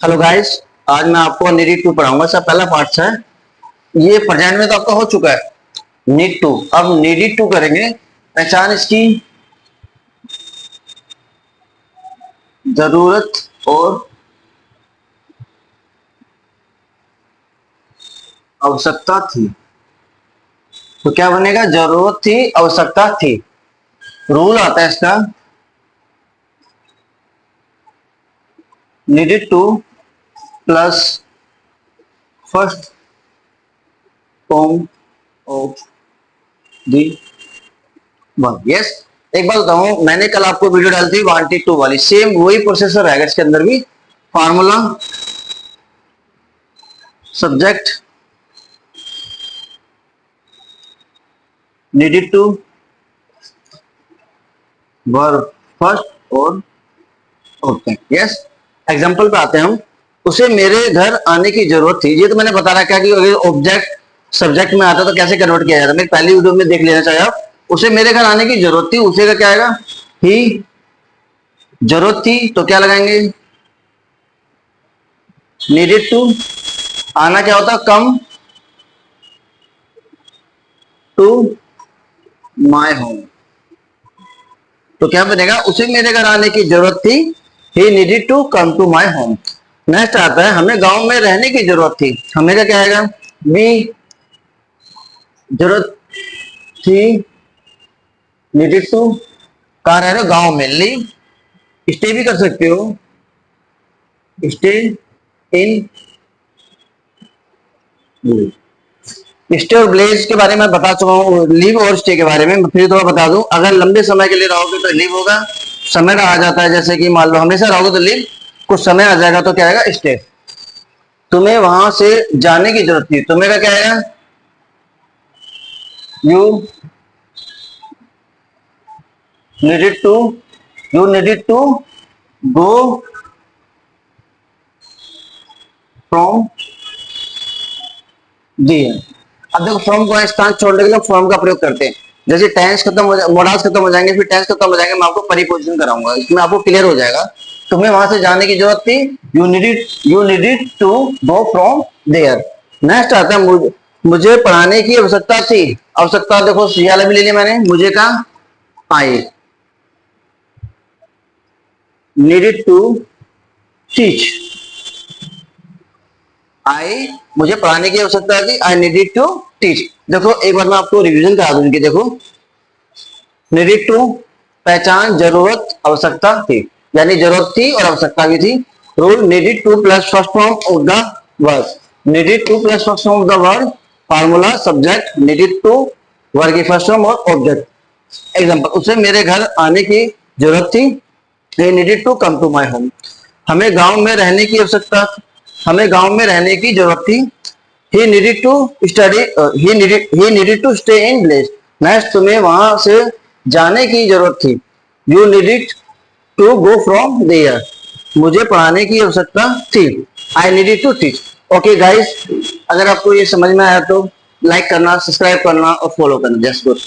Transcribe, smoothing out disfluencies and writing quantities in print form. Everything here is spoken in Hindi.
हेलो गाइस, आज मैं आपको नीड टू पढ़ाऊंगा। सब पहला पार्ट है। ये प्रेजेंट में तो आपका हो चुका है नीड टू। अब नीडेड टू करेंगे। पहचान इसकी जरूरत और आवश्यकता थी। तो क्या बनेगा? जरूरत थी, आवश्यकता थी। रूल आता है इसका, needed to plus first form of the one. Yes, एक बात बताऊं, मैंने कल आपको वीडियो डाली थी वांटेड टू वाली, सेम वही प्रोसेसर रहेगा इसके अंदर भी। Formula, subject, needed to, verb first और ऑब्जेक्ट। यस, एग्जांपल पे आते हैं हम। उसे मेरे घर आने की जरूरत थी। ये तो मैंने बता रखा है कि अगर ऑब्जेक्ट सब्जेक्ट में आता तो कैसे कन्वर्ट किया जाता है। मेरी पहली वीडियो में देख लेना चाहिए आप। उसे मेरे घर आने की जरूरत थी, उसे का क्या आएगा? ही। जरूरत थी तो क्या लगाएंगे? Needed to. आना क्या होता? Come to my home. तो क्या बनेगा? उसे मेरे घर आने की जरूरत थी, he needed to come to my home. Next आता है, हमें गांव में रहने की जरूरत थी। हमें का क्या आएगा? बी। जरूरत थी, नीडेड टू, कहाँ रह रहे हो? गांव में। लिव, स्टे भी कर सकते हो, स्टे इन। स्टे और ब्लेज के बारे में बता चुका हूँ। लिव और स्टे के बारे में फिर थोड़ा बता दूं। अगर लंबे समय के लिए रहोगे तो लिव होगा। समय का आ जाता है, जैसे कि मान लो हमेशा रहोगे तो लिव, कुछ समय आ जाएगा तो क्या आएगा? स्टे। तुम्हें वहां से जाने की जरूरत थी। तुम्हें का क्या आएगा? You needed to, you needed to go from there. अब देखो, फ्रॉम को स्थान छोड़ने के लिए फ्रॉम का प्रयोग करते हैं। जैसे टेंस खत्म हो जाए, मोडास खत्म हो जाएंगे, फिर टेंस खत्म हो जाएंगे, मैं आपको परिपोजिशन कराऊंगा, इसमें आपको क्लियर हो जाएगा। तुम्हें वहां से जाने की जरूरत थी, you needed to go from there. Next आता है, मुझे पढ़ाने की आवश्यकता थी। आवश्यकता देखो, सी वाला भी ले लिया मैंने। मुझे का आई नीडेड टू टीच। आई, मुझे पढ़ाने की आवश्यकता थी, आई नीडेड टू टीच। देखो एक बार मैं आपको रिवीजन करा दूं इनकी। देखो, नीडेड टू पहचान, जरूरत, आवश्यकता थी, यानी जरूरत थी और आवश्यकता भी थी। Rule, needed to plus first form of the verb. Needed to plus first form of the verb. Formula, subject, needed to, verb की फर्स्ट फॉर्म और ऑब्जेक्ट। एग्जांपल, उसे मेरे घर आने की जरूरत थी, he needed to come to my home. हमें गांव में रहने की आवश्यकता, हमें गांव में रहने की जरूरत थी, he needed to study, he needed to stay in village। Next, तुम्हें वहां से जाने की जरूरत थी, you needed to go from there। मुझे पढ़ाने की आवश्यकता थी, I needed to teach। Okay guys, अगर आपको ये समझ में आया तो लाइक करना, सब्सक्राइब करना और फॉलो करना। Just good.